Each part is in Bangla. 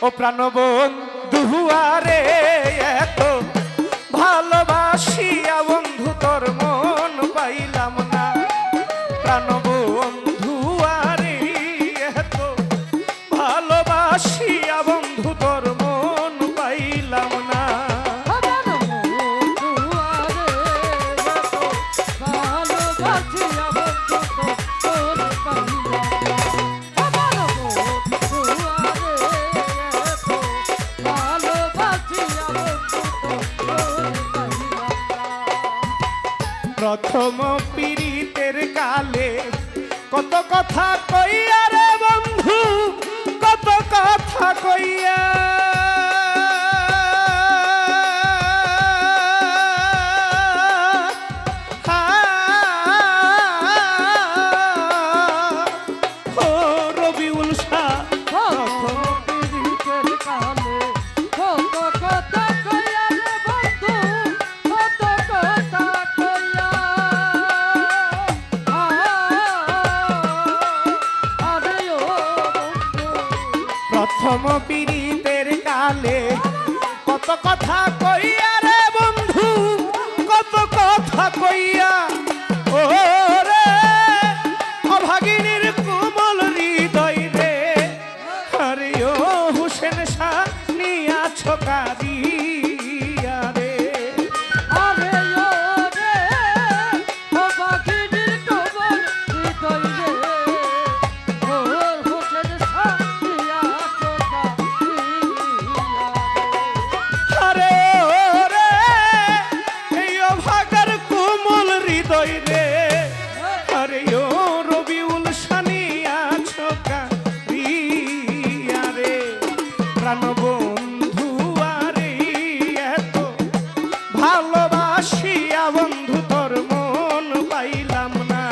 ও প্রাণবন্ধু আরে এত ভালোবাসিয়া বন্ধু তোর মন পাইলাম না। প্রাণবন্ধু আরে এত ভালোবাসিয়া বন্ধু তোর মন পাইলাম না। প্রথম পীড়িতের কালে কত কথা কইয়া রে বন্ধু, কত কথা কইয়া ও রবিউল শাহ প্রথম পীড়িতের কালে কত কথা কইয়া রে বন্ধু, কত কথা কইয়া ও রে অভাগিনীর কোমল হৃদয় রে। আরে ও হুসেন শাহ নিয়াছ কারিয়া রে। আরে ও রে অভাগিনীর কোমল হৃদয় রে, ও হুসেন শাহ নিয়াছ আরে ও রে এই অভাগার কোমল হৃদয় রে। আরে ও রবিউল শানিয়া ছকারিয়া রে। প্রাণবন্ধু আরে এত ভালোবাসিয়া বন্ধু তোর মন পাইলাম না।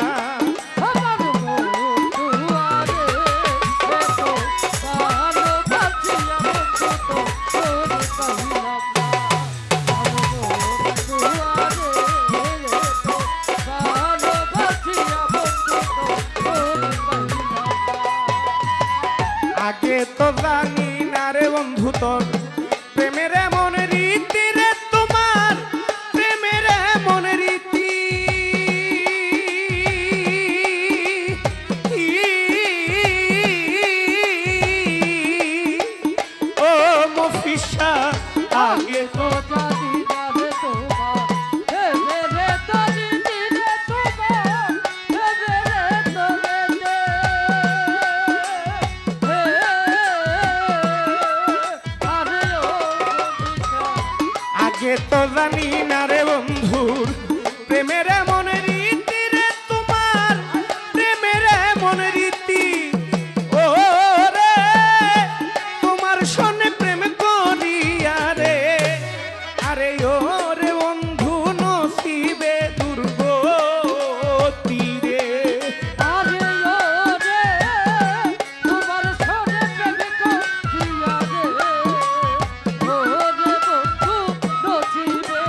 আগে তো জানি না রে বন্ধু তোর প্রেমের এমন রীতি রে, তোমার প্রেমের এমন রীতি। ও মফিসা আগে তো জানি না রে তোমার রে তরি দিলে তোমার রে তরে আরে ও আগে তো জানি না রে বন্ধুর প্রেমের এমন রীতি রে, তোমার প্রেমের এমন রীতি। ও রে তোমার সনে প্রেম করিয়া রে। আরে ও রে বন্ধু নসিবে দুর্গতি রে। আরে ও রে তোমার সনে প্রেম করিয়া রে, ও রে বন্ধু নচিবে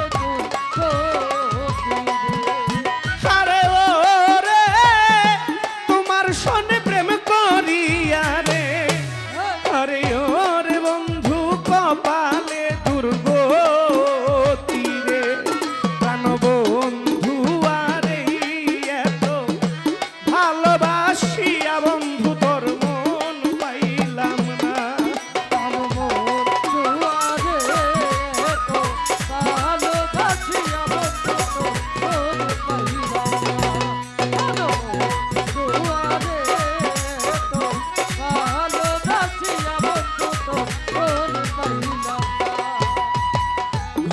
আরে ও রে তোমার সনে প্রেম করিয়া রে। আরে ও রে বন্ধু কপালে দুর্গতি রে। প্রাণবন্ধু আরে এত ভালোবাসিয়া বন্ধু তোর মন পাইলাম না।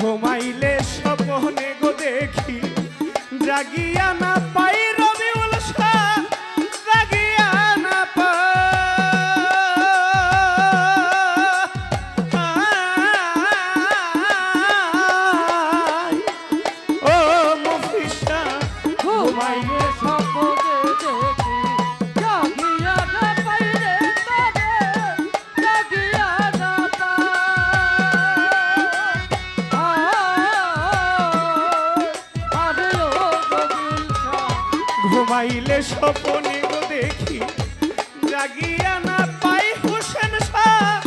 ঘুমাইলে স্বপ্নে গো দেখি, জাগিয়া না পাই রবিউল শাহ, জাগিয়া না পাই। ও মফিসা ঘুমাইলে ঘুমাইলে স্বপ্নে গো দেখি, জাগিয়া না পাই হুসেন শাহ,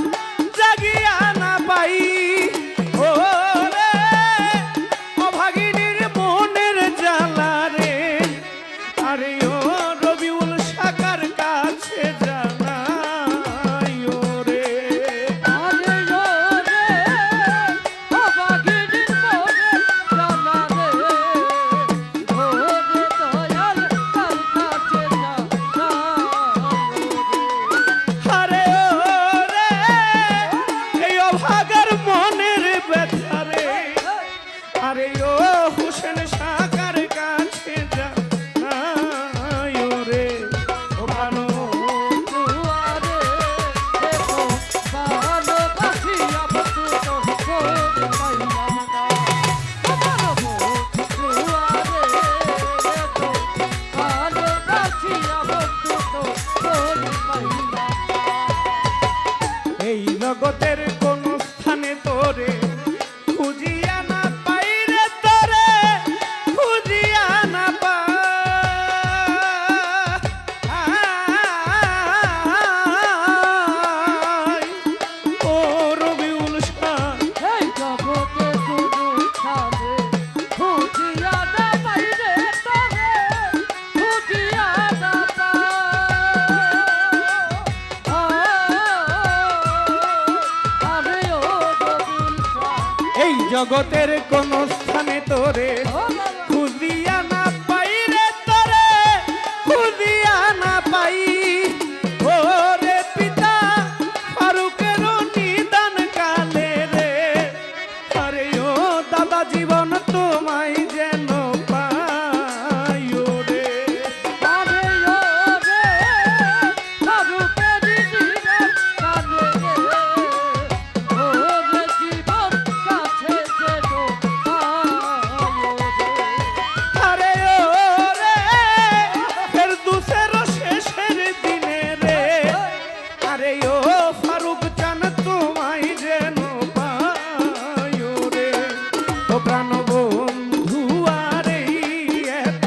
জগতের কোন স্থানে তোরে খুঁজিয়া না পাই রে তোরে খুঁজিয়া না পাই ও রবিউল শাহ এই জগতে কোনো স্থানে খুঁজিয়া না পাই রে তোরে খুঁজিয়া না আরে ও রবিউল শাহ এই জগতের কোন স্থানে তোরে ও বাবা খুঁজিয়া না পাই রে তোরে খুঁজিয়া না পাই ও রে পিতা ফারুকের নিদান কালে রে আরে ও দাদা জীবন তোমায় যেন পাই ও রে আরে ও রে ফারুকের দিনের কানে রে ও রে জীবন কাছে যেন পায় রে আরে ও রে ফেরদৌসের শেষের দিনে রে আরে ও ফারুক জান তোমায় যেন পাই ও রে ও প্রাণ বন্ধু আরে এত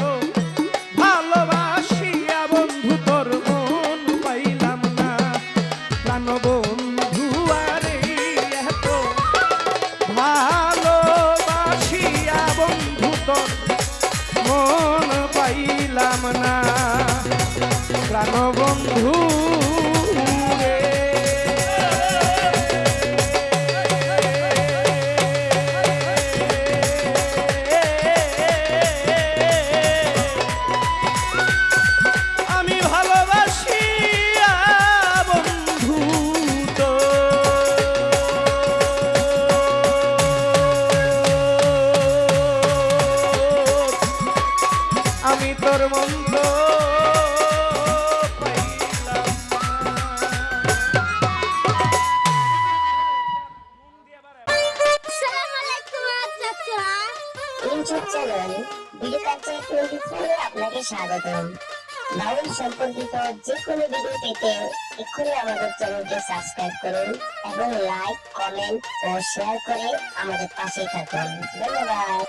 ভালোবাসিয়া বন্ধু তোর মন পাইলাম না প্রাণ বন্ধু আরে এত ভালোবাসিয়া বন্ধু তোর মন পাইলাম না প্রাণ বন্ধু রে। আমি ভালোবাসি বন্ধু তো আমি তোর মন্দ পাইলাম আসসালামু আলাইকুম চাচা। ইউটিউব চ্যানেল ভিডিও কালচার 24 এ আপনাকে স্বাগতম। বাউল সম্পর্কিত যে কোনো ভিডিও পেতে এক্ষুনি আমাদের চ্যানেলকে সাবস্ক্রাইব করুন এবং লাইক, কমেন্ট ও শেয়ার করে আমাদের পাশেই থাকুন। ধন্যবাদ।